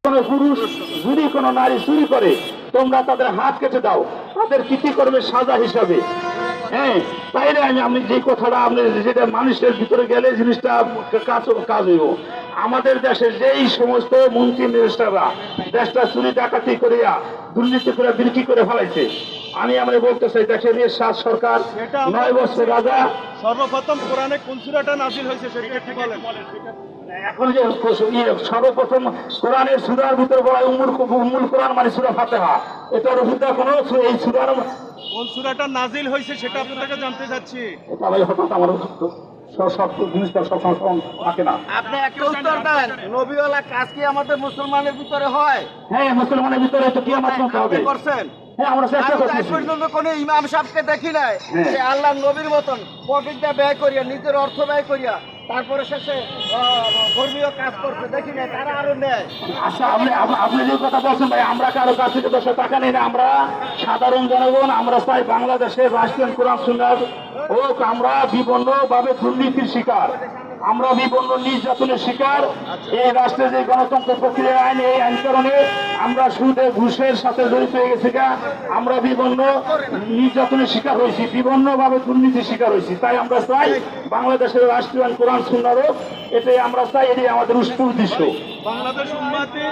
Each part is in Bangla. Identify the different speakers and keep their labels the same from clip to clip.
Speaker 1: কোনো পুরুষ যদি কোনো নারী চুরি করে তোমরা তাদের হাত কেটে দাও, তাদের কৃতিকর্মের সাজা হিসাবে। হ্যাঁ, তাইলে আমি যে কথাটা আপনি যেটা মানুষের ভিতরে গেলে জিনিসটা কাজ হইব। আমাদের দেশের যেই সমস্ত মন্ত্রী মিনিস্টাররা দেশটা চুরি ডাকাতি করিয়া দুর্নীতি করে বিক্রি করে ফেলাইছে, আমরা বলতে চাই দেশের এরশাদ সরকার 9 বছর রাজা।
Speaker 2: সর্বপ্রথম কোরআনে কোন সূরাটা নাযিল হয়েছে সেটা একটু বলেন।
Speaker 1: এখন যে সর্বপ্রথম কোরআনের সূরার ভিতর বলা উম্মুল কোরআন মানে সূরা ফাতিহা, এটার ভিতরে কোনো এই সূরার
Speaker 2: কোন সূরাটা নাযিল হয়েছে সেটা আপনার থেকে জানতে চাচ্ছি।
Speaker 1: এটা ভাই হঠাৎ আমার সব জিনিসটা সবসময় থাকে না।
Speaker 3: আপনি একটা উত্তর দেন, নবীওয়ালা কাজ কি আমাদের মুসলমানের ভিতরে হয়?
Speaker 1: হ্যাঁ, মুসলমানের ভিতরে তো কিয়ামত করতে হবে।
Speaker 3: আপনি করছেন?
Speaker 1: হ্যাঁ, আমরা চেষ্টা
Speaker 3: আমি
Speaker 1: করছি।
Speaker 3: আজ পর্যন্ত কোনো ইমাম সাহেবকে দেখি নাই সে আল্লাহর নবীর মতন পকেটটা ব্যয় করিয়া, নিজের অর্থ ব্যয় করিয়া তারপরে শেষে ধর্মীয় কাজ করতে দেখি নাই। তারা আরো নেয়।
Speaker 1: আচ্ছা, আপনি যে কথা বলছেন ভাই, আমরা কারো কাছ থেকে 10 টাকা নেই না। আমরা সাধারণ জনগণ, আমরা চাই বাংলাদেশের রাষ্ট্রীয় কোরআন সুন্নাহ হোক। আমরা বিভিন্ন ভাবে দুর্নীতির শিকার, আমরা বিভিন্ন নির্যাতনের শিকার। এই রাষ্ট্রের যে গণতন্ত্র প্রক্রিয়া আইন, এই আইন কারণে আমরা সুদে ঘুষের সাথে জড়িত হয়ে গেছি। আমরা বিভিন্ন নির্যাতনের শিকার হয়েছি, বিভিন্ন ভাবে দুর্নীতির শিকার হয়েছি। তাই আমরা চাই বাংলাদেশের রাষ্ট্রীয় আইন কোরআন সুন্নাহ হোক। এটাই আমরা চাই, এটাই আমাদের উদ্দেশ্য।
Speaker 2: বাংলাদেশ উম্মতি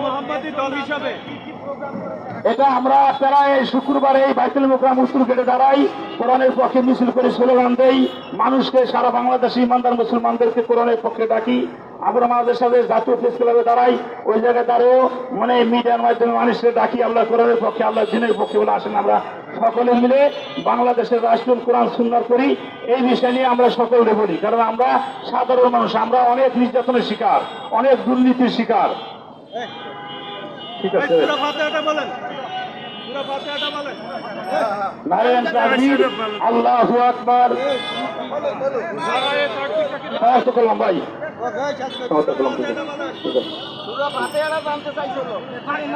Speaker 2: মুহাম্মাদি দল হিসাবে
Speaker 1: এটা আমরা প্রায় শুক্রবারে এই বাইতুল মুকাররম উত্তর গেটে দাঁড়াই, কোরআনের পক্ষে মিছিল করে স্লোগান দেই, মানুষকে, সারা বাংলাদেশি ইমানদার মুসলমানদেরকে কোরআনের পক্ষে ডাকি। আমরা আমাদের সাথে জাতীয় প্রেস ক্লাবে দাঁড়াই, ওই জায়গায় দাঁড়িয়েও মানে মিডিয়ার মাধ্যমে মানুষকে ডাকি, আল্লাহ কোরআনের পক্ষে, আল্লাহ দিনের পক্ষে বলে আসেন আমরা সকলে মিলে বাংলাদেশের রাষ্ট্রীয় কোরআন সুন্নাহ করি। এই বিষয় নিয়ে আমরা সকলে বলি, কারণ আমরা সাধারণ মানুষ, আমরা অনেক নির্যাতনের শিকার, অনেক দুর্নীতির শিকার। ঠিক আছে,
Speaker 2: সূরা ফাতিহাটা বলেন। সূরা ফাতিহাটা বলেন।
Speaker 1: নারায়ণ তাকবীর, আল্লাহু আকবার। সমস্ত করলাম ভাই, সমস্ত করলাম। ঠিক আছে।
Speaker 3: সূরা ফাতিহাটা জানতে চাইছিল। নারায়ণ